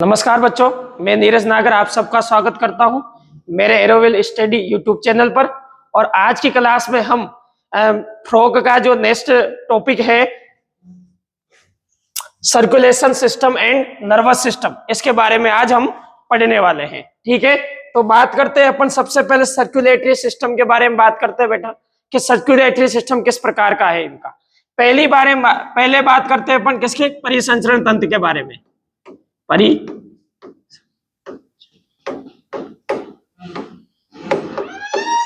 नमस्कार बच्चों, मैं नीरज नागर आप सबका स्वागत करता हूं मेरे एरोविल स्टडी यूट्यूब चैनल पर। और आज की क्लास में हम फ्रॉग का जो नेक्स्ट टॉपिक है circulation system and nervous system, इसके बारे में आज हम पढ़ने वाले हैं। ठीक है, तो बात करते हैं अपन सबसे पहले सर्कुलेटरी सिस्टम के बारे में बात करते हैं बेटा कि सर्कुलेटरी सिस्टम किस प्रकार का है इनका। पहले बात करते हैं अपन किसके, परिसंचरण तंत्र के बारे में।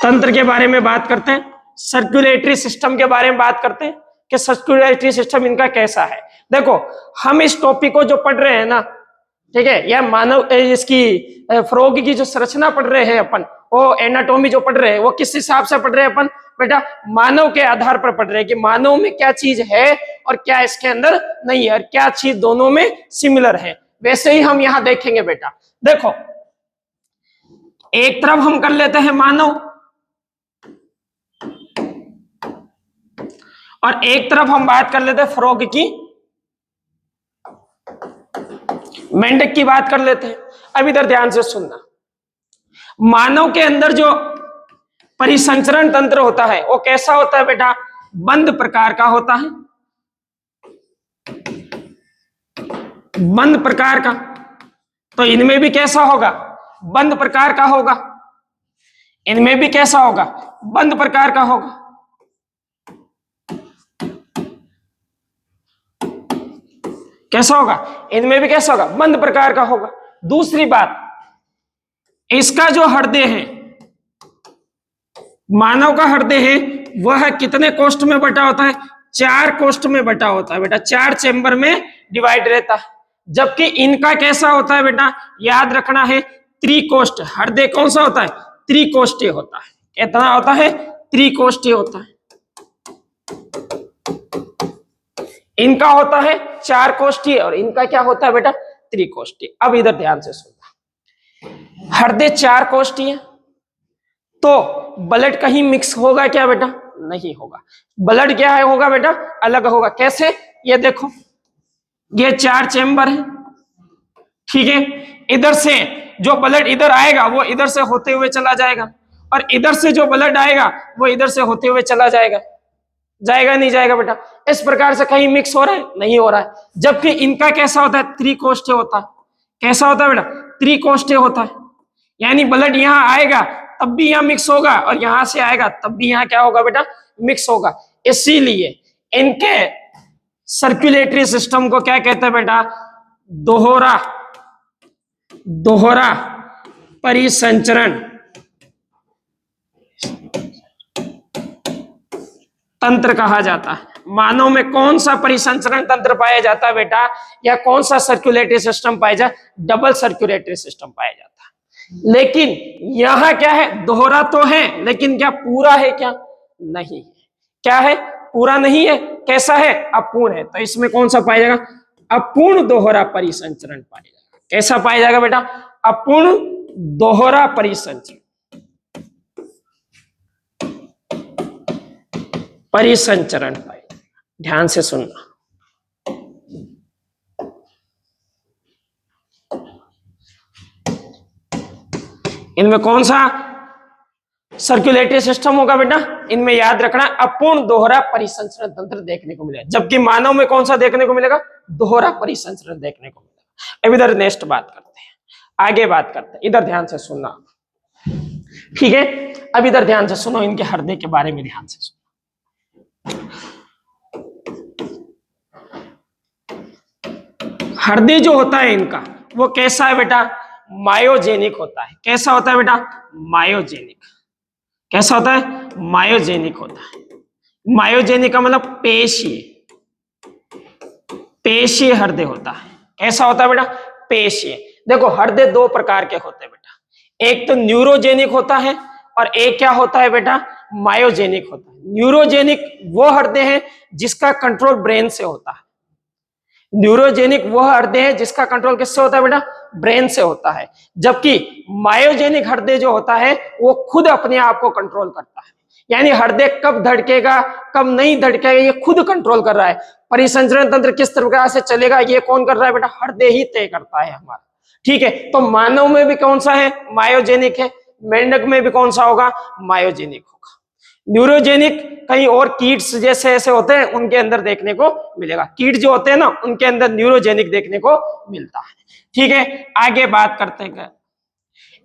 तंत्र के बारे में बात करते हैं, सर्कुलेटरी सिस्टम के बारे में बात करते हैं कि सर्कुलेटरी सिस्टम इनका कैसा है। देखो, हम इस टॉपिक को जो पढ़ रहे हैं ना, ठीक है, या मानव इसकी फ्रॉग की जो संरचना पढ़ रहे हैं अपन, वो एनाटॉमी जो पढ़ रहे हैं, वो किस हिसाब से पढ़ रहे हैं अपन बेटा? मानव के आधार पर पढ़ रहे हैं कि मानव में क्या चीज है और क्या इसके अंदर नहीं है, और क्या चीज दोनों में सिमिलर है। वैसे ही हम यहां देखेंगे बेटा। देखो, एक तरफ हम कर लेते हैं मानव, और एक तरफ हम बात कर लेते हैं फ्रॉग की, मेंढक की बात कर लेते हैं। अब इधर ध्यान से सुनना, मानव के अंदर जो परिसंचरण तंत्र होता है वो कैसा होता है बेटा? बंद प्रकार का होता है, बंद प्रकार का। तो इनमें भी कैसा होगा? बंद प्रकार का होगा। इनमें भी कैसा होगा? बंद प्रकार का होगा। कैसा होगा? इनमें भी कैसा होगा? बंद प्रकार का होगा। दूसरी बात, इसका जो हृदय है, मानव का हृदय है, वह कितने कोष्ठ में बटा होता है? 4 कोष्ठ में बटा होता है बेटा, 4 चेंबर में डिवाइड रहता है। जबकि इनका कैसा होता है बेटा? याद रखना है, त्रिकोष्ठ। हृदय कौन सा होता है? त्रिकोष्ठीय होता है। कितना होता है? त्रिकोष्ठीय होता है। इनका होता है 4 कोष्ठीय और इनका क्या होता है बेटा? त्रिकोष्ठीय। अब इधर ध्यान से सुनना, हृदय 4 कोष्ठीय, तो ब्लड कहीं मिक्स होगा क्या बेटा? नहीं होगा। ब्लड क्या है होगा बेटा? अलग होगा। कैसे? ये देखो, ये 4 चेंबर है, ठीक है। इधर से जो ब्लड इधर आएगा वो इधर से होते हुए चला जाएगा, और इधर से जो ब्लड आएगा वो इधर से होते हुए चला जाएगा। जाएगा नहीं जाएगा बेटा? इस प्रकार से कहीं मिक्स हो रहा है? नहीं हो रहा है। जबकि इनका कैसा होता है? त्रिकोष्ठीय होता है। कैसा होता है बेटा? त्रिकोष्ठीय होता है। यानी ब्लड यहाँ आएगा तब भी यहाँ मिक्स होगा, और यहां से आएगा तब भी यहाँ क्या होगा बेटा? मिक्स होगा। इसीलिए इनके सर्कुलेटरी सिस्टम को क्या कहते हैं बेटा? दोहरा परिसंचरण तंत्र कहा जाता है। मानव में कौन सा परिसंचरण तंत्र पाया जाता है बेटा, या कौन सा सर्कुलेटरी सिस्टम पाया जाता? डबल सर्कुलेटरी सिस्टम पाया जाता है। लेकिन यहां क्या है? दोहरा तो है, लेकिन क्या पूरा है? क्या नहीं है। क्या है? पूरा नहीं है। कैसा है? अपूर्ण है। तो इसमें कौन सा पाया जाएगा? अपूर्ण दोहरा परिसंचरण पाया जाएगा। कैसा पाया जाएगा बेटा? अपूर्ण दोहरा परिसंचरण पाए। ध्यान से सुनना, इनमें कौन सा सर्कुलेटरी सिस्टम होगा बेटा? इनमें याद रखना, अपूर्ण दोहरा परिसंचरण तंत्र देखने को मिलेगा। जबकि मानव में कौन सा देखने को मिलेगा? दोहरा परिसंचरण देखने को मिलेगा। अब इधर नेक्स्ट बात करते हैं, आगे बात करते हैं। इधर ध्यान से सुनना, ठीक है। अब इधर ध्यान से सुनो, इनके हृदय के बारे में ध्यान से सुनो। हृदय जो होता है इनका, वो कैसा है बेटा? मायोजेनिक होता है। कैसा होता है बेटा? मायोजेनिक। कैसा होता है? मायोजेनिक होता है। मायोजेनिक का मतलब पेशीय हृदय होता है। कैसा होता है बेटा? पेशीय। देखो, हृदय 2 प्रकार के होते हैं बेटा, एक तो न्यूरोजेनिक होता है और एक क्या होता है बेटा? मायोजेनिक होता है। न्यूरोजेनिक वो हृदय है जिसका कंट्रोल ब्रेन से होता है। न्यूरोजेनिक वह हृदय है जिसका कंट्रोल किससे होता है बेटा? ब्रेन से होता है। जबकि मायोजेनिक हृदय जो होता है वो खुद अपने आप को कंट्रोल करता है। यानी हृदय कब धड़केगा कब नहीं धड़केगा ये खुद कंट्रोल कर रहा है। परिसंचरण तंत्र किस प्रकार से चलेगा ये कौन कर रहा है बेटा? हृदय ही तय करता है हमारा। ठीक है, तो मानव में भी कौन सा है, मायोजेनिक है, मेंढक में भी कौन सा होगा, मायोजेनिक होगा। न्यूरोजेनिक कहीं और कीट्स जैसे ऐसे होते हैं उनके अंदर देखने को मिलेगा, कीट जो होते हैं ना उनके अंदर न्यूरोजेनिक देखने को मिलता है। ठीक है, आगे बात करते हैं।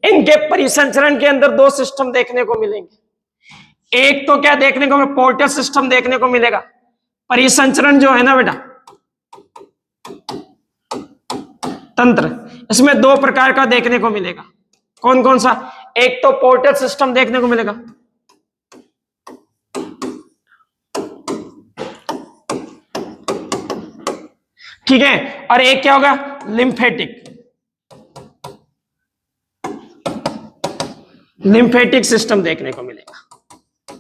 इनके परिसंचरण के अंदर दो सिस्टम देखने को मिलेंगे। एक तो क्या देखने को, पोर्टल सिस्टम देखने को मिलेगा। परिसंचरण जो है ना बेटा तंत्र, इसमें दो प्रकार का देखने को मिलेगा। कौन कौन सा, एक तो पोर्टल सिस्टम देखने को मिलेगा, ठीक है, और एक क्या होगा, लिम्फेटिक, लिम्फेटिक सिस्टम देखने को मिलेगा।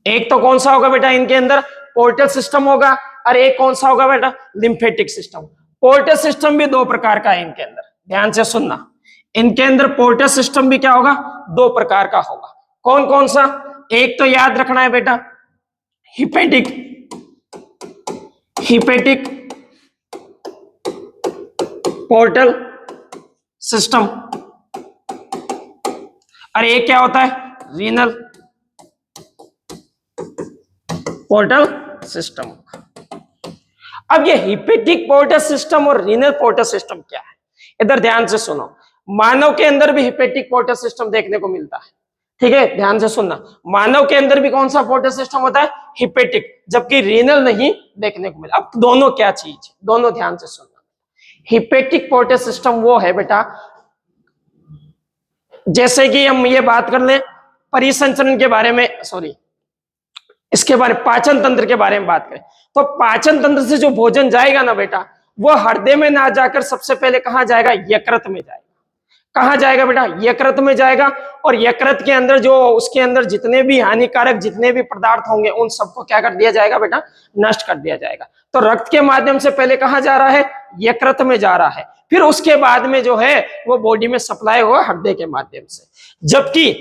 एक तो कौन सा होगा बेटा, इनके अंदर पोर्टल सिस्टम होगा, और एक कौन सा होगा बेटा, लिम्फेटिक सिस्टम। पोर्टल सिस्टम भी दो प्रकार का है इनके अंदर, ध्यान से सुनना। इनके अंदर पोर्टल सिस्टम भी क्या होगा, दो प्रकार का होगा। कौन कौन सा, एक तो याद रखना है बेटा हिपेटिक, हिपेटिक पोर्टल सिस्टम, और एक क्या होता है, रीनल पोर्टल सिस्टम। अब ये हिपेटिक पोर्टल सिस्टम और रीनल पोर्टल सिस्टम क्या है, इधर ध्यान से सुनो। मानव के अंदर भी हिपेटिक पोर्टल सिस्टम देखने को मिलता है, ठीक है, ध्यान से सुनना। मानव के अंदर भी कौन सा पोर्टल सिस्टम होता है, हिपेटिक, जबकि रीनल नहीं देखने को मिला। अब दोनों क्या चीज, दोनों ध्यान से सुनना। हिपेटिक पोर्टल सिस्टम वो है बेटा, जैसे कि हम ये बात कर लें परिसंचरण के बारे में, सॉरी इसके बारे, पाचन तंत्र के बारे में बात करें, तो पाचन तंत्र से जो भोजन जाएगा ना बेटा, वो हृदय में ना जाकर सबसे पहले कहां जाएगा, यकृत में जाएगा। कहां जाएगा बेटा, यकृत में जाएगा। और यकृत के अंदर जो उसके अंदर जितने भी हानिकारक जितने भी पदार्थ होंगे उन सबको क्या कर दिया जाएगा बेटा, नष्ट कर दिया जाएगा। तो रक्त के माध्यम से पहले कहां जा रहा है, यकृत में जा रहा है, फिर उसके बाद में जो है वो बॉडी में सप्लाई होगा हृदय के माध्यम से। जबकि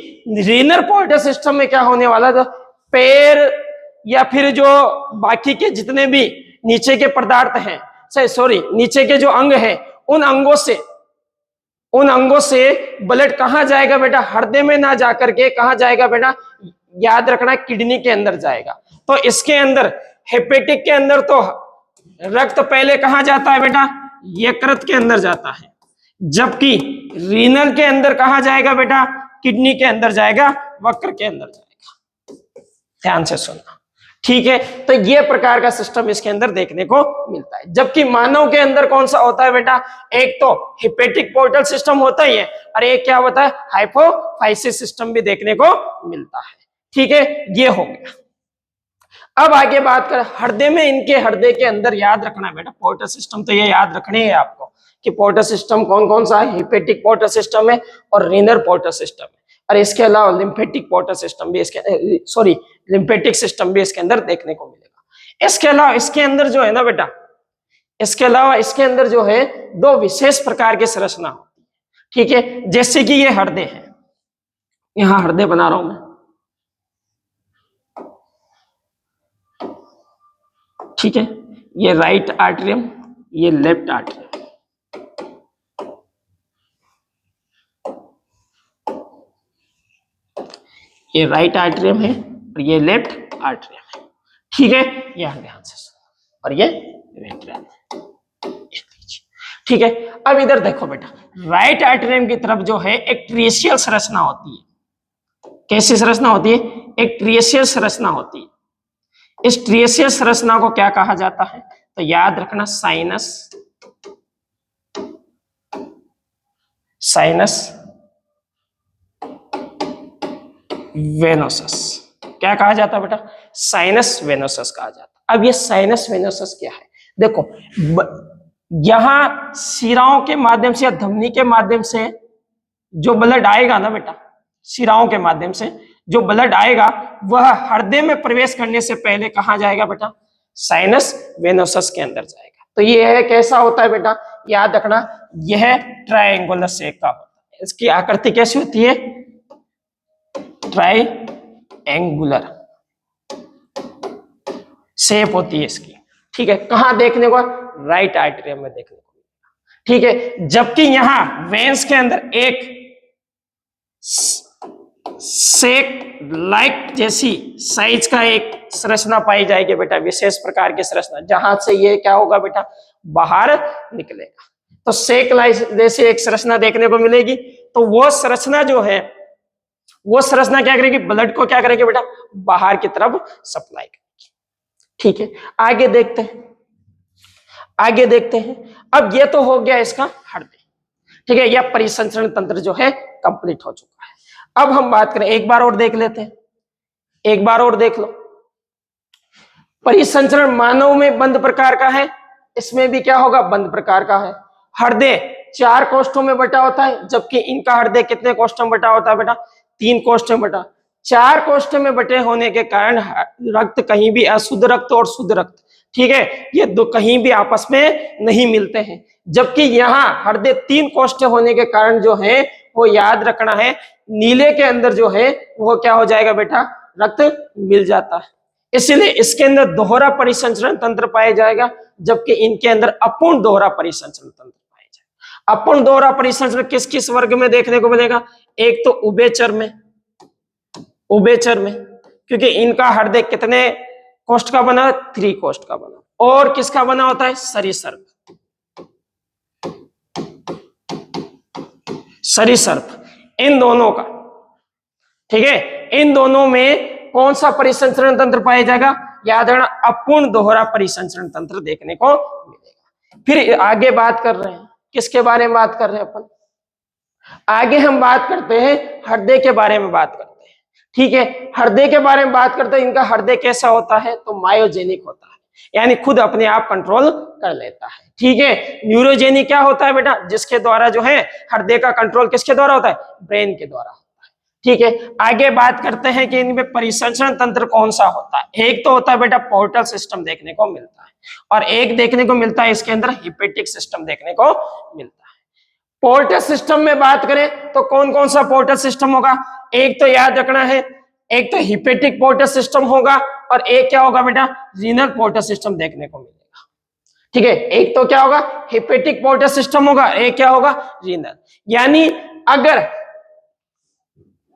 रीनल पोर्टल सिस्टम में क्या होने वाला था, पैर या फिर जो बाकी के जितने भी नीचे के पदार्थ हैं, सॉरी नीचे के जो अंग हैं, उन अंगों से ब्लड कहां जाएगा बेटा, हृदय में ना जाकर के कहां जाएगा बेटा, याद रखना किडनी के अंदर जाएगा। तो इसके अंदर हेपेटिक के अंदर तो रक्त पहले कहां जाता है बेटा, यकृत के अंदर जाता है, जबकि रीनल के अंदर कहां जाएगा बेटा, किडनी के अंदर जाएगा, वक्र के अंदर जाएगा। ध्यान से सुनना, ठीक है। तो ये प्रकार का सिस्टम इसके अंदर देखने को मिलता है। जबकि मानव के अंदर कौन सा होता है बेटा, एक तो हिपेटिक पोर्टल सिस्टम होता ही है, और एक क्या होता है, हाइपोफाइसिस सिस्टम भी देखने को मिलता है। ठीक है, ये हो गया। अब आगे बात करें हृदय में, इनके हृदय के अंदर याद रखना है बेटा पोर्टल सिस्टम, तो ये याद रखनी है आपको कि पोर्टल सिस्टम कौन कौन सा है, हिपेटिक पोर्टल सिस्टम है और रीनल पोर्टल सिस्टम है, और इसके अलावा लिम्फेटिक पोर्टल सिस्टम भी इसके, सॉरी लिम्फेटिक सिस्टम भी इसके अंदर देखने को मिलेगा। इसके अलावा इसके अंदर जो है ना बेटा, इसके अलावा इसके अंदर जो है दो विशेष प्रकार की संरचना होती है, ठीक है। जैसे कि ये हृदय है, यहां हृदय बना रहा हूं मैं, ठीक है, ये राइट आर्टरियम, ये लेफ्ट आर्टरियम, ये राइट आर्टरियम है और ये लेफ्ट आर्टरियम है, ठीक है, यहां ध्यान से सुनो, और ये वेंट्रल, ठीक है। अब इधर देखो बेटा, राइट आर्टरियम की तरफ जो है एक ट्रियसियल संरचना होती है। कैसी संरचना होती है, एक ट्रियसियल संरचना होती है। इस ट्रियसियल संरचना को क्या कहा जाता है, तो याद रखना साइनस, साइनस वेनोसस, क्या कहा जाता है बेटा, साइनस वेनोसस कहा जाता है। अब ये साइनस वेनोसस क्या है, देखो यहां शिराओं के माध्यम से या धमनी के माध्यम से जो ब्लड आएगा ना बेटा, शिराओं के माध्यम से जो ब्लड आएगा वह हृदय में प्रवेश करने से पहले कहां जाएगा बेटा, साइनस वेनोसस के अंदर जाएगा। तो ये कैसा होता है बेटा, याद रखना यह ट्रायंगुलर शेप का होता है। इसकी आकृति कैसी होती है, ट्रायंगुलर शेप होती है इसकी, ठीक है। कहां देखने को, राइट आर्टरियम में देखने को मिलेगा, ठीक है, जबकि यहां वेन्स के अंदर एक सेक लाइक जैसी साइज का एक संरचना पाई जाएगी बेटा, विशेष प्रकार की संरचना, जहां से ये क्या होगा बेटा, बाहर निकलेगा। तो सेक लाइक जैसी एक संरचना देखने को मिलेगी। तो वो संरचना जो है, वो संरचना क्या करेगी, ब्लड को क्या करेगी बेटा, बाहर की तरफ सप्लाई करेगी। ठीक है, आगे देखते हैं, आगे देखते हैं। अब ये तो हो गया इसका हृदय, ठीक है, यह परिसंचरण तंत्र जो है कंप्लीट हो चुका है। अब हम बात करें, एक बार और देख लेते हैं, एक बार और देख लो। परिसंचरण मानव में बंद प्रकार का है, इसमें भी क्या होगा, बंद प्रकार का है। हृदय 4 कोष्ठों में बटा होता है, जबकि इनका हृदय कितने कोष्ठों में बटा होता है बेटा, 3 कोष्ठों में बटा। 4 कोष्ठों में बटे होने के कारण रक्त कहीं भी अशुद्ध रक्त और शुद्ध रक्त, ठीक है, ये दो कहीं भी आपस में नहीं मिलते हैं। जबकि यहाँ हृदय 3 कोष्ठ होने के कारण जो है वो याद रखना है, नीले के अंदर जो है वो क्या हो जाएगा बेटा, रक्त मिल जाता है। इसलिए इसके अंदर दोहरा परिसंचरण तंत्र पाया जाएगा, जबकि इनके अंदर अपूर्ण दोहरा परिसंचरण तंत्र पाया जाएगा। अपूर्ण दोहरा परिसंचरण किस किस वर्ग में देखने को मिलेगा, एक तो उभयचर में, उभयचर में, क्योंकि इनका हृदय कितने कोष्ठ का बना, 3 कोष्ठ का बना। और किसका बना होता है, सरीसर्प, सरीसर्प, इन दोनों का, ठीक है, इन दोनों में कौन सा परिसंचरण तंत्र पाया जाएगा, याद रखना, अपूर्ण दोहरा परिसंचरण तंत्र देखने को मिलेगा। फिर आगे बात कर रहे हैं, किसके बारे में बात कर रहे हैं अपन, आगे हम बात करते हैं हृदय के बारे में बात करते हैं। ठीक है, हृदय के बारे में बात करते हैं। इनका हृदय कैसा होता है, तो मायोजेनिक होता है, यानी खुद अपने आप कंट्रोल कर लेता है। ठीक है, न्यूरोजेनिक क्या होता है बेटा, जिसके द्वारा जो है हृदय का कंट्रोल किसके द्वारा होता है, ब्रेन के द्वारा होता है। ठीक है, आगे बात करते हैं कि इनमें परिसंचरण तंत्र कौन सा होता है। एक तो होता है बेटा पोर्टल सिस्टम देखने को मिलता है, और एक देखने को मिलता है इसके अंदर हिपेटिक सिस्टम देखने को मिलता है। पोर्टल सिस्टम में बात करें तो कौन कौन सा पोर्टल सिस्टम होगा, एक तो याद रखना है, एक तो हिपेटिक पोर्टल सिस्टम होगा, और एक क्या होगा बेटा, रीनल पोर्टल सिस्टम देखने को मिलेगा। ठीक है, एक तो क्या होगा, हिपेटिक पोर्टल सिस्टम होगा, एक क्या होगा, रीनल। यानी अगर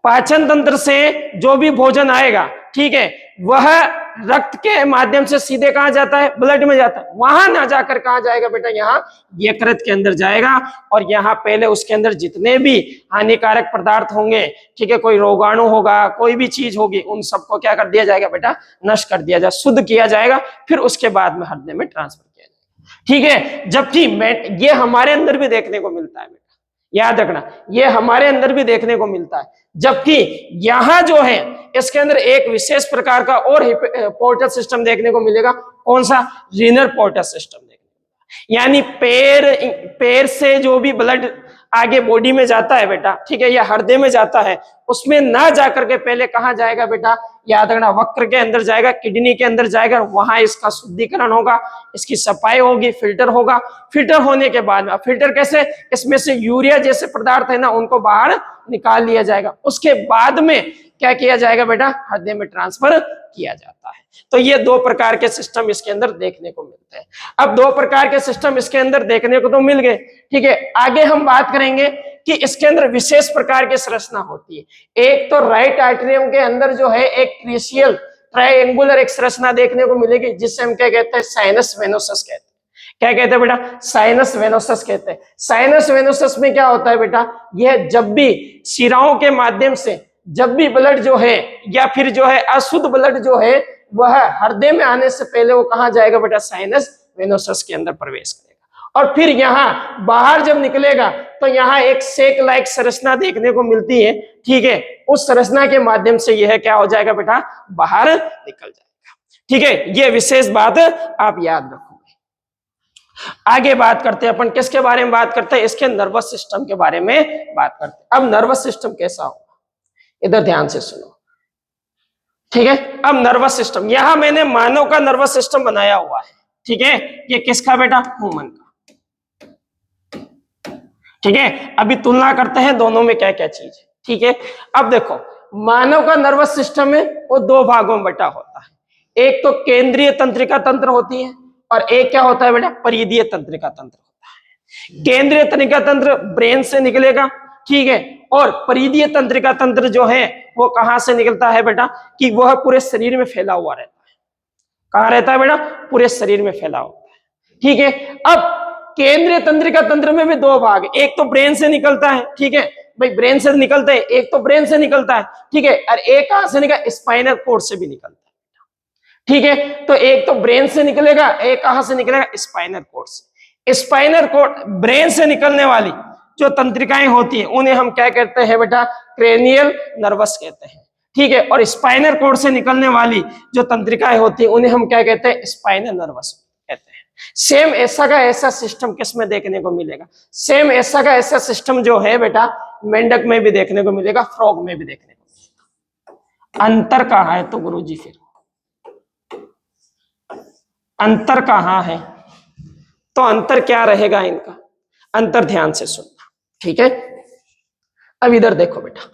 पाचन तंत्र से जो भी भोजन आएगा, ठीक है, वह रक्त के माध्यम से सीधे कहां जाता है, ब्लड में जाता है। वहां ना जाकर कहां जाएगा बेटा, यहाँ यकृत के अंदर जाएगा, और यहाँ पहले उसके अंदर जितने भी हानिकारक पदार्थ होंगे, ठीक है, कोई रोगाणु होगा, कोई भी चीज होगी, उन सबको क्या कर दिया जाएगा बेटा, नष्ट कर दिया जाए, शुद्ध किया जाएगा, फिर उसके बाद में हृदय में ट्रांसफर किया जाएगा। ठीक है, जबकि ये हमारे अंदर भी देखने को मिलता है बेटा, याद रखना, ये हमारे अंदर भी देखने को मिलता है। जबकि यहां जो है इसके अंदर एक विशेष प्रकार का और पोर्टल सिस्टम देखने को मिलेगा, कौन सा, रीनल पोर्टल सिस्टम देखने को। यानी पैर से जो भी ब्लड आगे बॉडी में जाता है बेटा, ठीक है, या हृदय में जाता है, उसमें ना जाकर के पहले कहां जाएगा बेटा, याद रखना, वक्र के अंदर जाएगा, किडनी के अंदर जाएगा, वहां इसका शुद्धिकरण होगा, इसकी सफाई होगी, फिल्टर होगा। फिल्टर होने के बाद में, फिल्टर कैसे, इसमें से यूरिया जैसे पदार्थ है ना, उनको बाहर निकाल लिया जाएगा। उसके बाद में क्या किया जाएगा बेटा, हृदय में ट्रांसफर किया जाता है। तो ये 2 प्रकार के सिस्टम इसके अंदर देखने को मिलते हैं। अब 2 प्रकार के सिस्टम इसके अंदर देखने को तो मिल गए। ठीक है, आगे हम बात करेंगे कि इसके अंदर विशेष प्रकार की संरचना होती है। एक तो राइट आर्टरियम के अंदर जो है एक क्रिशियल ट्रायंगुलर एक संरचना देखने को मिलेगी, जिससे हम क्या कहते हैं, साइनस वेनोसस कहते हैं। क्या कहते हैं बेटा, साइनस वेनोसस कहते हैं। साइनस वेनोसस में क्या होता है बेटा, यह जब भी शिराओं के माध्यम से जब भी ब्लड जो है, या फिर जो है अशुद्ध ब्लड जो है, वह हृदय में आने से पहले वो कहां जाएगा बेटा, साइनस वेनोसस के अंदर प्रवेश करेगा, और फिर यहाँ बाहर जब निकलेगा तो यहाँ एक सेक लाइक संरचना देखने को मिलती है। ठीक है, उस संरचना के माध्यम से यह क्या हो जाएगा बेटा, बाहर निकल जाएगा। ठीक है, ये विशेष बात आप याद रखोगे। आगे बात करते हैं अपन, किसके बारे में बात करते हैं, इसके नर्वस सिस्टम के बारे में बात करते हैं। अब नर्वस सिस्टम कैसा होगा, इधर ध्यान से सुनो। ठीक है, अब नर्वस सिस्टम, यहां मैंने मानव का नर्वस सिस्टम बनाया हुआ है। ठीक है, ये किसका बेटा, ह्यूमन का। ठीक है, अभी तुलना करते हैं दोनों में क्या क्या चीज है। ठीक है, अब देखो, मानव का नर्वस सिस्टम है वो 2 भागों में बटा होता है। एक तो केंद्रीय तंत्रिका तंत्र होती है, और एक क्या होता है बेटा, परिधीय तंत्रिका तंत्र होता है। केंद्रीय तंत्रिका तंत्र ब्रेन से निकलेगा, ठीक है, और परिधीय तंत्रिका तंत्र जो है वो कहां से निकलता है बेटा, कि वह पूरे शरीर में फैला हुआ रहता है। कहां रहता है बेटा, पूरे शरीर में फैला हुआ है, ठीक है। अब केंद्रीय तंत्रिका तंत्र में भी दो भाग, एक तो ब्रेन से निकलता है, ठीक है भाई, ब्रेन से निकलते हैं, एक तो ब्रेन से निकलता है, ठीक है, और एक कहां से निकलता, स्पाइनल कोर्ड से भी निकलता है, ठीक है। तो एक तो ब्रेन से निकलेगा, एक कहां से निकलेगा, स्पाइनल कोर्ड से। स्पाइनल कोर्ड, ब्रेन से निकलने वाली जो तंत्रिकाएं होती है उन्हें हम क्या कहते हैं बेटा, क्रेनियल नर्वस कहते हैं, ठीक है। और स्पाइनल कोर्ड से निकलने वाली जो तंत्रिकाएं होती है उन्हें हम क्या कहते हैं, स्पाइनल नर्वस कहते हैं। सेम ऐसा का ऐसा सिस्टम किसमें देखने को मिलेगा, सेम ऐसा का ऐसा सिस्टम जो है बेटा मेंढक में भी देखने को मिलेगा, फ्रॉग में भी देखने को मिलेगा। अंतर कहां है तो गुरुजी, फिर अंतर कहां है, तो अंतर क्या रहेगा इनका, अंतर ध्यान से सुनना, ठीक है। अब इधर देखो बेटा,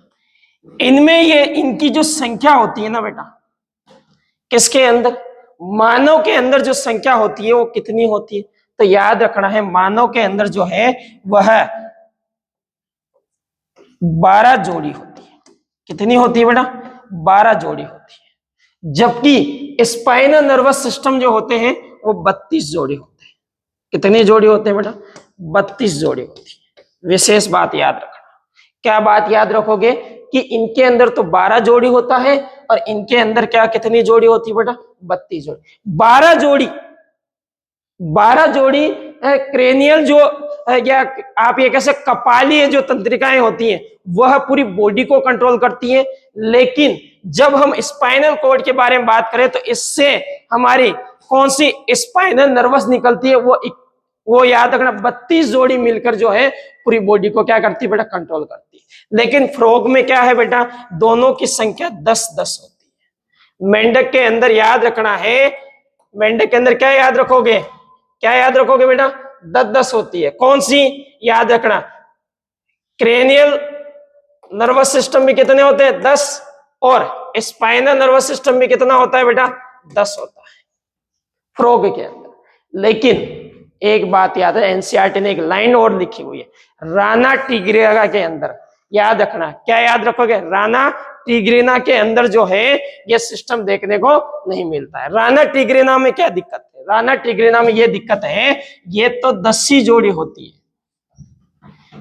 इनमें ये इनकी जो संख्या होती है ना बेटा, किसके अंदर, मानव के अंदर जो संख्या होती है वो कितनी होती है, तो याद रखना है मानव के अंदर जो है वह 12 जोड़ी होती है। कितनी होती है बेटा, 12 जोड़ी होती है, जबकि स्पाइनल नर्वस सिस्टम जो होते हैं वो 32 जोड़ी होते हैं। कितनी जोड़ी होते हैं बेटा, 32 जोड़ी होती है। विशेष बात याद रखना, क्या बात याद रखोगे, कि इनके अंदर तो 12 जोड़ी होता है और इनके अंदर क्या कितनी जोड़ी होती है बेटा, 32 जोड़ी। 12 जोड़ी, 12 जोड़ी क्रेनियल जो या आप ये कैसे कपालीय जो तंत्रिकाएं होती हैं वह पूरी बॉडी को कंट्रोल करती हैं, लेकिन जब हम स्पाइनल कॉर्ड के बारे में बात करें तो इससे हमारी कौन सी स्पाइनल नर्वस निकलती है, वो याद रखना 32 जोड़ी मिलकर जो है पूरी बॉडी को क्या करती है बेटा, कंट्रोल करती है। लेकिन फ्रॉग में क्या है बेटा, दोनों की संख्या 10-10 होती है। मेंढक के अंदर याद रखना है, मेंढक के अंदर क्या याद रखोगे, क्या याद रखोगे बेटा, 10-10 होती है। कौन सी याद रखना, क्रेनियल नर्वस सिस्टम में कितने होते हैं, 10, और स्पाइनल नर्वस सिस्टम में कितना होता है बेटा, 10 होता है फ्रॉग के अंदर। लेकिन एक बात याद है, एनसीईआरटी ने एक लाइन और लिखी हुई है, राना टिग्रिना के अंदर याद रखना, क्या याद रखोगे, राना टिग्रिना के अंदर जो है ये सिस्टम देखने को नहीं मिलता है। राना टिग्रिना में क्या दिक्कत है, राना टिग्रिना में ये दिक्कत है, ये तो 10 ही जोड़ी होती है,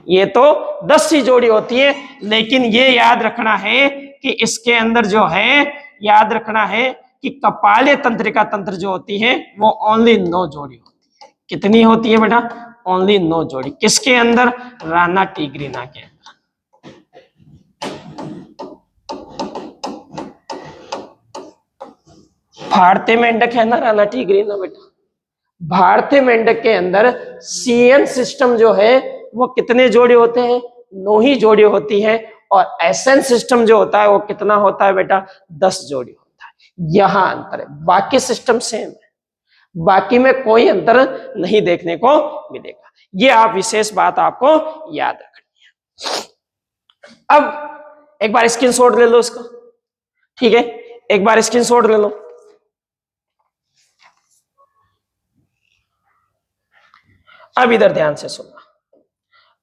ये तो 10 ही जोड़ी होती है, लेकिन ये याद रखना है कि इसके अंदर जो है याद रखना है कि कपालीय तंत्रिका तंत्र जो होती है वो ओनली 9 जोड़ी होती है। कितनी होती है बेटा, ओनली 9 जोड़ी। किसके अंदर, राना टिग्रिना के अंदर। भारतीय मेंढक है ना राना टिग्रिना बेटा, भारतीय मेंढक के अंदर सीएन सिस्टम जो है वो कितने जोड़े होते हैं, 9 ही जोड़ी होती है, और एसएन सिस्टम जो होता है वो कितना होता है बेटा, 10 जोड़ी होता है। यहां अंतर है, बाकी सिस्टम सेम है, बाकी में कोई अंतर नहीं देखने को मिलेगा। ये आप विशेष बात आपको याद रखनी है। अब एक बार स्क्रीनशॉट ले लो इसका, ठीक है, एक बार स्क्रीनशॉट ले लो। अब इधर ध्यान से सुनना,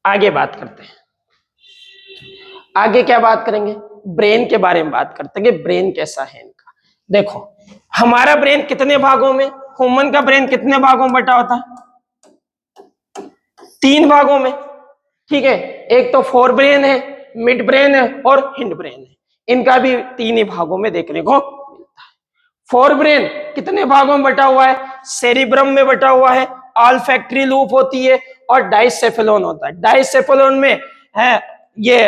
आगे बात करते हैं। आगे क्या बात करेंगे, ब्रेन के बारे में बात करते हैं कि ब्रेन कैसा है इनका। देखो हमारा ब्रेन कितने भागों में, ह्यूमन का ब्रेन कितने भागों में बटा होता है, 3 भागों में, ठीक है। एक तो फोर ब्रेन है, मिड ब्रेन है और हिंड ब्रेन है, इनका भी 3 ही भागों में देखने को मिलता है। फोर ब्रेन कितने भागों में बटा हुआ है, सेरिब्रम में बटा हुआ है, ऑल्फैक्टरी लूप होती है और डाइसेफेलोन होता है। डाइसेफेलोन में है ये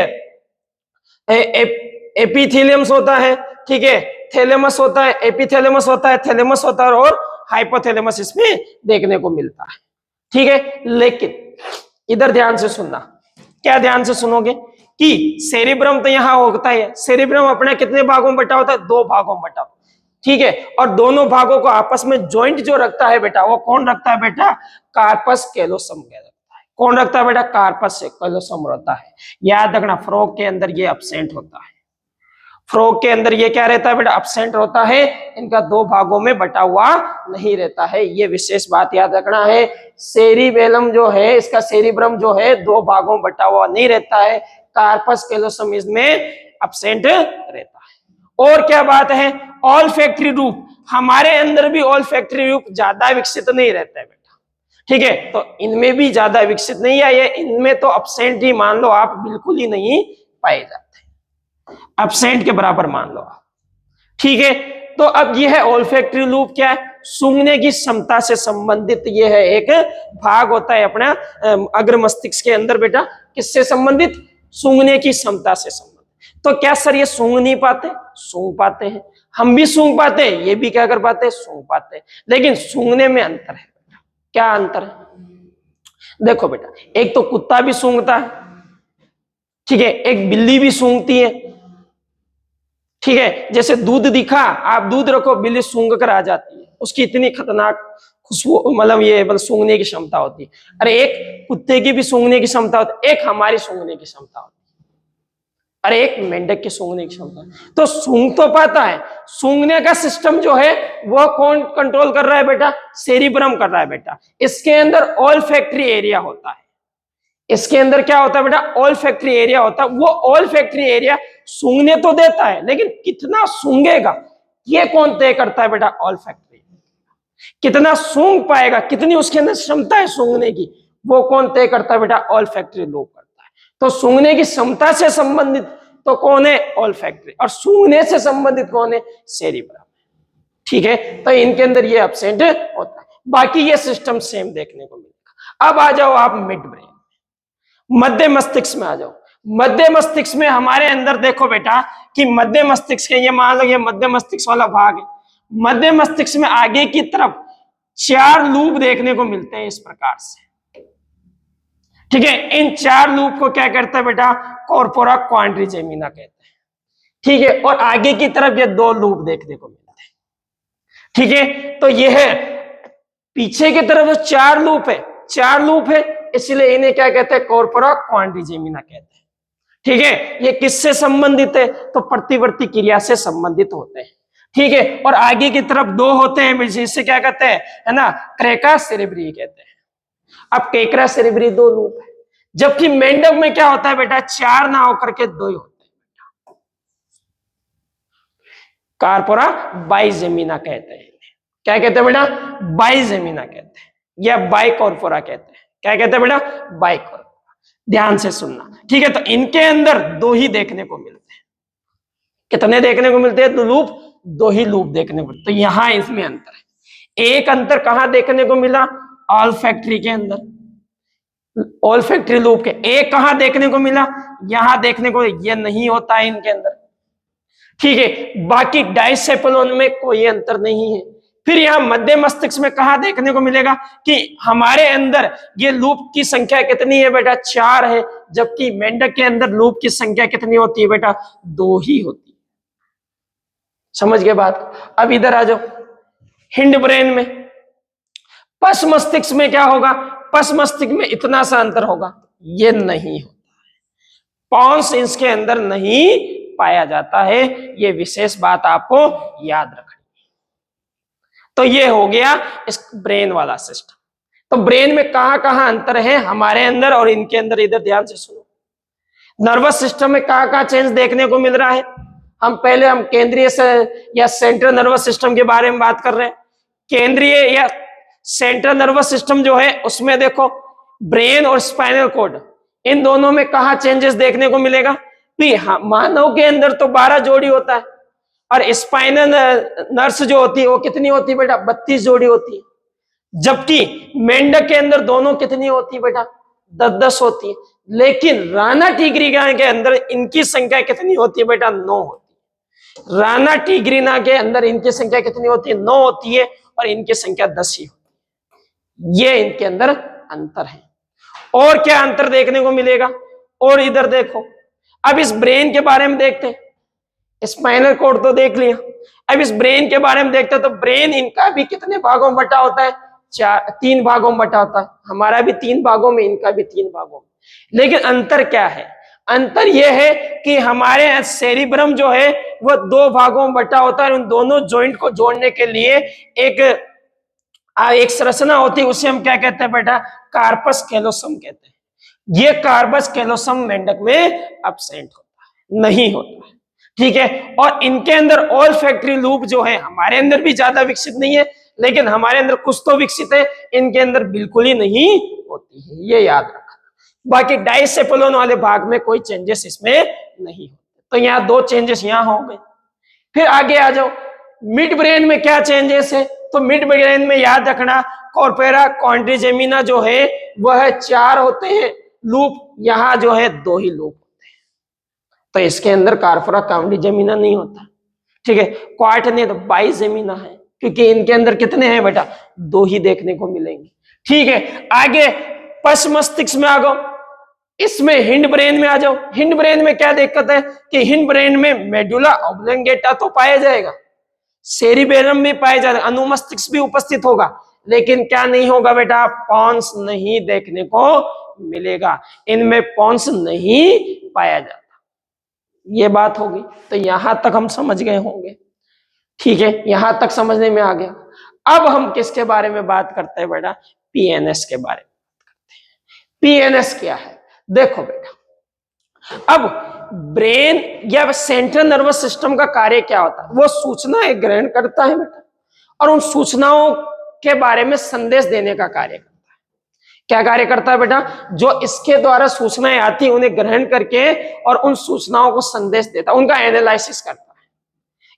एपिथेलियम्स होता है, ठीक है, थैलेमस होता है, एपिथैलेमस होता है, थैलेमस होता है और हाइपोथैलेमस इसमें देखने को मिलता है, ठीक है। लेकिन इधर ध्यान से सुनना, क्या ध्यान से सुनोगे कि सेरिब्रम तो यहां होता है, सेरिब्रम अपने कितने भागों में बटा होता है, 2 भागों में बटा, ठीक है। और दोनों भागों को आपस में ज्वाइंट जो रखता है बेटा, वो कौन रखता है बेटा, कार्पस कैलोसम रखता है। कौन रखता है बेटा, कार्पस कैलोसम रहता है। याद रखना फ्रॉग के अंदर ये एब्सेंट होता है। फ्रॉग के अंदर ये क्या रहता है बेटा, एब्सेंट होता है, इनका दो भागों में बटा हुआ नहीं रहता है, ये विशेष बात याद रखना है। सेरिबेलम जो है, इसका सेरिब्रम जो है दो भागों में बटा हुआ नहीं रहता है, कार्पस कैलोसम इसमें एब्सेंट रहता है। और क्या बात है, ऑल्फैक्टरी रूप, हमारे अंदर भी ऑल्फैक्टरी रूप ज्यादा विकसित नहीं रहता है बेटा, ठीक है, तो इनमें भी ज्यादा विकसित नहीं है, इनमें तो एब्सेंट ही मान लो आप, बिल्कुल ही नहीं पाए जाते, एब्सेंट के बराबर मान लो आप, ठीक है। तो अब यह है ऑल्फैक्टरी लूप, क्या है, सूंघने की क्षमता से संबंधित यह है एक भाग होता है अपना अग्र मस्तिष्क के अंदर बेटा, किससे संबंधित, सूंघने की क्षमता से संबंधित। तो क्या सर ये सूंघ नहीं पाते, सूंघ पाते हैं, हम भी सूंघ पाते हैं, ये भी क्या कर पाते हैं, सूंघ पाते हैं, लेकिन सूंघने में अंतर है बेटा। क्या अंतर है, देखो बेटा, एक तो कुत्ता भी सूंघता है, ठीक है, एक बिल्ली भी सूंघती है, ठीक है, जैसे दूध दिखा, आप दूध रखो, बिल्ली सूंघ कर आ जाती है, उसकी इतनी खतरनाक खुशबू, मतलब ये मतलब सूंघने की क्षमता होती है। अरे एक कुत्ते की भी सूंघने की क्षमता होती है, एक हमारी सूंघने की क्षमता होती है, अरे एक मेंढक की सूंघने की क्षमता। तो सूंघ तो पाता है, सूंघने का सिस्टम जो है वो कौन कंट्रोल कर रहा है बेटा, सेरिब्रम कर रहा है बेटा। इसके अंदर ऑल्फैक्टरी एरिया होता है, इसके अंदर क्या होता है बेटा, ऑल्फैक्टरी एरिया होता है। वो ऑल्फैक्टरी एरिया सूंघने तो देता है, लेकिन कितना सूंघेगा ये कौन तय करता है बेटा, ऑल्फैक्टरी, कितना सूंघ पाएगा, कितनी उसके अंदर क्षमता है सूंघने की, वो कौन तय करता है बेटा, ऑल्फैक्टरी लोब करता है। तो सूंघने की क्षमता से संबंधित तो कौन है, ऑल्फैक्टरी, और सूंघने से संबंधित कौन है, सेरिब्रम, ठीक है। तो इनके अंदर ये एब्सेंट होता है, बाकी ये सिस्टम सेम देखने को मिलेगा। अब आ जाओ आप मिड ब्रेन, मध्य मस्तिष्क में आ जाओ। मध्य मस्तिष्क में हमारे अंदर देखो बेटा कि मध्य मस्तिष्क के, ये मान लो ये मध्य मस्तिष्क वाला भाग है, मध्य मस्तिष्क में आगे की तरफ 4 लूप देखने को मिलते हैं इस प्रकार से, ठीक है। इन 4 लूप को क्या करता है बेटा, कॉर्पोरा क्वाड्रिजेमिना कहते हैं, ठीक है। और आगे की तरफ ये 2 लूप देखने को मिलते हैं, ठीक है। तो ये है पीछे की तरफ 4 लूप है, 4 लूप है, इसलिए इन्हें क्या कहते हैं, कॉर्पोरा क्वाड्रिजेमिना कहते हैं, ठीक है। ये किससे संबंधित है, तो प्रतिवर्ती क्रिया से संबंधित होते हैं, ठीक है। और आगे की तरफ 2 होते हैं, जिससे क्या कहते हैं, है ना, क्रेका सेरेब्री कहते हैं। अब क्रेका सेरेब्री 2 लूप है, जबकि मेंढक में क्या होता है बेटा, 4 ना होकर के 2 ही होते हैं बेटा, कॉर्पोरा बाइजेमिना कहते हैं, क्या कहते हैं बेटा, बाइजेमिना कहते हैं, या बाइकॉर्पोरा कहते हैं, क्या कहते हैं बेटा, बाइकॉर्पोरा। ध्यान से सुनना, ठीक है। तो इनके अंदर 2 ही देखने को मिलते हैं, कितने देखने को मिलते हैं, 2 लूप, 2 ही लूप देखने को। तो यहां इसमें अंतर है। एक अंतर कहां देखने को मिला, ऑल्फैक्टरी के अंदर, ऑल्फैक्टरी लूप के। एक कहां देखने को मिला, यहां देखने को, ये नहीं होता है इनके अंदर, ठीक है। बाकी डाइसेफलोन में कोई अंतर नहीं है। फिर यहां मध्य मस्तिष्क में कहा देखने को मिलेगा कि हमारे अंदर ये लूप की संख्या कितनी है बेटा, 4 है, जबकि मेंढक के अंदर लूप की संख्या कितनी होती है बेटा, 2 ही होती है। समझ गए बात को। अब इधर आ जाओ हिंड ब्रेन में, पश मस्तिष्क में क्या होगा, पश मस्तिष्क में इतना सा अंतर होगा, ये नहीं होता है, पॉन्स इसके अंदर नहीं पाया जाता है, ये विशेष बात आपको याद रखनी। तो ये हो गया इस ब्रेन वाला सिस्टम। तो ब्रेन में कहां कहां अंतर है हमारे अंदर और इनके अंदर, इधर ध्यान से सुनो। नर्वस सिस्टम में कहां कहां चेंज देखने को मिल रहा है, हम केंद्रीय से या सेंट्रल नर्वस सिस्टम के बारे में बात कर रहे हैं। केंद्रीय या सेंट्रल नर्वस सिस्टम जो है उसमें देखो ब्रेन और स्पाइनल कॉर्ड, इन दोनों में कहां चेंजेस देखने को मिलेगा, मानव के अंदर तो 12 जोड़ी होता है, और स्पाइनल नर्स जो होती है वो कितनी होती है बेटा, 32 जोड़ी होती है, जबकि मेंढक के अंदर दोनों कितनी होती है बेटा, 10-10 होती है। लेकिन राना टीगरीना के अंदर इनकी संख्या कितनी होती है बेटा, 9 होती है। राना टीगरीना के अंदर इनकी संख्या कितनी होती है, 9 होती है, और इनकी संख्या 10 ही होती है। ये इनके अंदर अंतर है। और क्या अंतर देखने को मिलेगा, और इधर देखो, अब इस ब्रेन के बारे में देखते हैं। स्पाइनल कॉर्ड तो देख लिया, अब इस ब्रेन के बारे में देखते हैं। तो ब्रेन इनका भी कितने भागों में बटा होता है, 3 भागों में बटा होता है। हमारा भी 3 भागों में, इनका भी 3 भागों में। लेकिन अंतर क्या है, अंतर यह है कि हमारे सेरिब्रम जो है वो दो भागों में बटा होता है, उन दोनों जॉइंट को जोड़ने के लिए एक संरचना होती है, उसे हम क्या कहते हैं बेटा, कार्पस कैलोसम कहते हैं। ये कार्पस कैलोसम मेंढक में एब्सेंट होता है, नहीं होता है, ठीक है। और इनके अंदर ऑल फैक्ट्री लूप जो है हमारे अंदर भी ज्यादा विकसित नहीं है, लेकिन हमारे अंदर कुछ तो विकसित है, इनके अंदर बिल्कुल ही नहीं होती है, ये याद रखना। बाकी डाइसेफलोन वाले भाग में कोई चेंजेस इसमें नहीं होते। तो यहाँ दो चेंजेस यहाँ हो गए। फिर आगे आ जाओ, मिड ब्रेन में क्या चेंजेस है? तो मिड ब्रेन में याद रखना, कॉर्पोरा क्वाड्रिजेमिना जो है वह 4 होते हैं लूप, यहाँ जो है 2 ही लूप होते हैं। तो इसके अंदर कॉर्पोरा क्वाड्रिजेमिना नहीं होता, ठीक है। क्वार्टने तो बाइजेमिना है, क्योंकि इनके अंदर कितने हैं बेटा, 2 ही देखने को मिलेंगे, ठीक है। आगे पश्च मस्तिष्क में आ जाओ, इसमें हिंड ब्रेन में आ जाओ। हिंड ब्रेन में क्या दिक्कत है कि हिंड ब्रेन में मेडुला ऑब्लोंगेटा तो पाया जाएगा, सेरिबेलम भी पाया जाएगा, अनुमस्तिष्क भी उपस्थित होगा, लेकिन क्या नहीं होगा बेटा, पॉन्स नहीं देखने को मिलेगा, इनमें पॉन्स नहीं पाया जाता। ये बात होगी। तो यहां तक हम समझ गए होंगे, ठीक है, यहां तक समझने में आ गया। अब हम किसके बारे में बात करते हैं बेटा, पीएनएस के बारे में बात करते हैं। पीएनएस क्या है? देखो बेटा, अब ब्रेन या सेंट्रल नर्वस सिस्टम का कार्य क्या होता है, वो सूचनाएं ग्रहण करता है बेटा, और उन सूचनाओं के बारे में संदेश देने का कार्य करता है। क्या कार्य करता है बेटा? जो इसके द्वारा सूचनाएं आती है उन्हें ग्रहण करके और उन सूचनाओं को संदेश देता है, उनका एनालिसिस करता है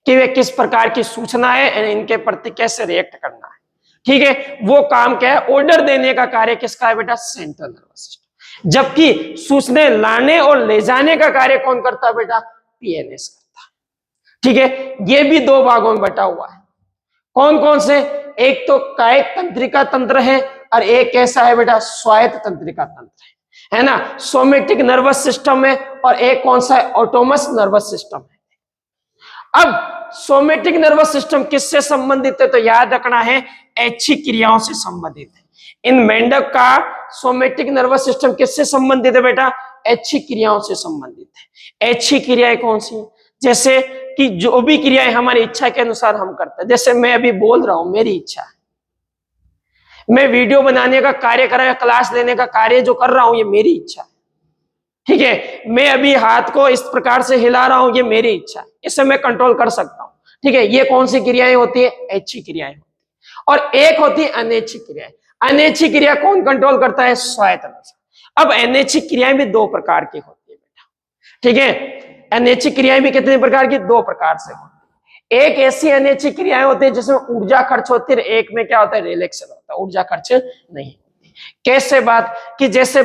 कि वे किस प्रकार की सूचना है, इनके प्रति कैसे रिएक्ट करना है, ठीक है। वो काम क्या है, ऑर्डर देने का कार्य किसका है बेटा, सेंट्रल नर्वस सिस्टम। जबकि सूचना लाने और ले जाने का कार्य कौन करता है बेटा, पीएनएस करता है, ठीक है। ये भी 2 भागों में बटा हुआ है। कौन कौन से? एक तो कायिक तंत्रिका तंत्र है, और एक कैसा है बेटा, स्वायत्त तंत्रिका तंत्र है ना, सोमेटिक नर्वस सिस्टम है, और एक कौन सा है, ऑटोनमस नर्वस सिस्टम है। अब सोमेटिक नर्वस सिस्टम किससे संबंधित है? तो याद रखना है, ऐच्छिक क्रियाओं से संबंधित है। इन मेंढक का सोमेटिक नर्वस सिस्टम किससे संबंधित है बेटा, ऐच्छिक क्रियाओं से संबंधित है। ऐच्छिक क्रियाएं कौन सी? जैसे कि जो भी क्रियाएं हमारी इच्छा के अनुसार हम करते हैं, जैसे मैं अभी बोल रहा हूं, मेरी इच्छा है, मैं वीडियो बनाने का कार्य कर रहा हूं, क्लास लेने का कार्य जो कर रहा हूं, ये मेरी इच्छा है, ठीक है। मैं अभी हाथ को इस प्रकार से हिला रहा हूं, ये मेरी इच्छा है, इसे मैं कंट्रोल कर सकता हूं, ठीक है। ये कौन सी क्रियाएं होती है, ऐच्छिक क्रियाएं होती है। और एक होती है अनैच्छिक क्रियाएं। अनैच्छिक क्रिया कौन कंट्रोल करता है, स्वायत्त नर्वस। अब अनैच्छिक क्रियाएं भी 2 प्रकार की होती है बेटा, ठीक है। अनैच्छिक क्रियाएं भी कितने प्रकार की, 2 प्रकार से होती है। एक ऐसी अनैच्छिक क्रियाएं होती है जिसमें ऊर्जा खर्च होती है, एक में क्या होता है, रिलैक्सेशन होता है, ऊर्जा खर्च नहीं होती। कैसे बात कि जैसे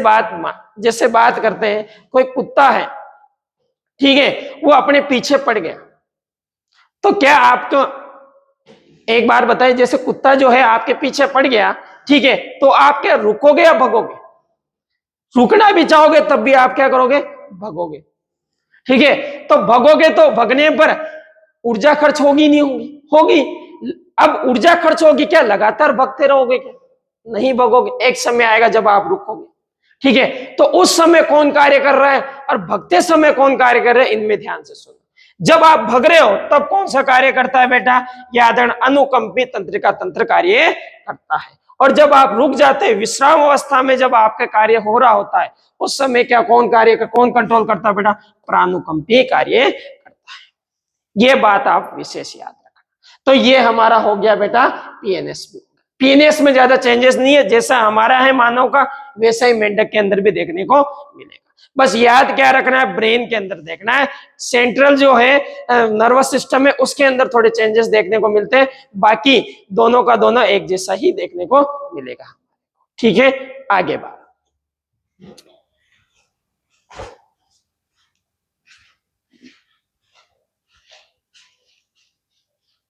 बात करते हैं, कोई कुत्ता है, ठीक है, वो अपने पीछे पड़ गया, तो क्या आपको एक बार बताइए, जैसे कुत्ता जो है आपके पीछे पड़ गया, ठीक है, तो आप क्या रुकोगे या भगोगे? रुकना भी चाहोगे तब भी आप क्या करोगे, भगोगे, ठीक है। तो भगोगे तो भगने पर ऊर्जा खर्च होगी नहीं होगी, होगी। अब ऊर्जा खर्च होगी, क्या लगातार भगते रहोगे? क्या नहीं भगोगे, एक समय आएगा जब आप रुकोगे, ठीक है। तो उस समय कौन कार्य कर रहा है और भगते समय कौन कार्य कर रहा है, इनमें ध्यान से सुनो। जब आप भग रहे हो तब कौन सा कार्य करता है बेटा, यादरण अनुकंपी तंत्रिका तंत्र कार्य करता है। और जब आप रुक जाते हैं, विश्राम अवस्था में जब आपका कार्य हो रहा होता है, उस समय क्या कौन कंट्रोल करता है बेटा, प्रानुकंपी कार्य करता है। ये बात आप विशेष याद रखना। तो ये हमारा हो गया बेटा पीएनएस। पीएनएस में ज्यादा चेंजेस नहीं है, जैसा हमारा है मानव का वैसा ही मेंढक के अंदर भी देखने को मिलेगा। बस याद क्या रखना है, ब्रेन के अंदर देखना है, सेंट्रल जो है नर्वस सिस्टम है उसके अंदर थोड़े चेंजेस देखने को मिलते हैं, बाकी दोनों का दोनों एक जैसा ही देखने को मिलेगा, ठीक है। आगे बात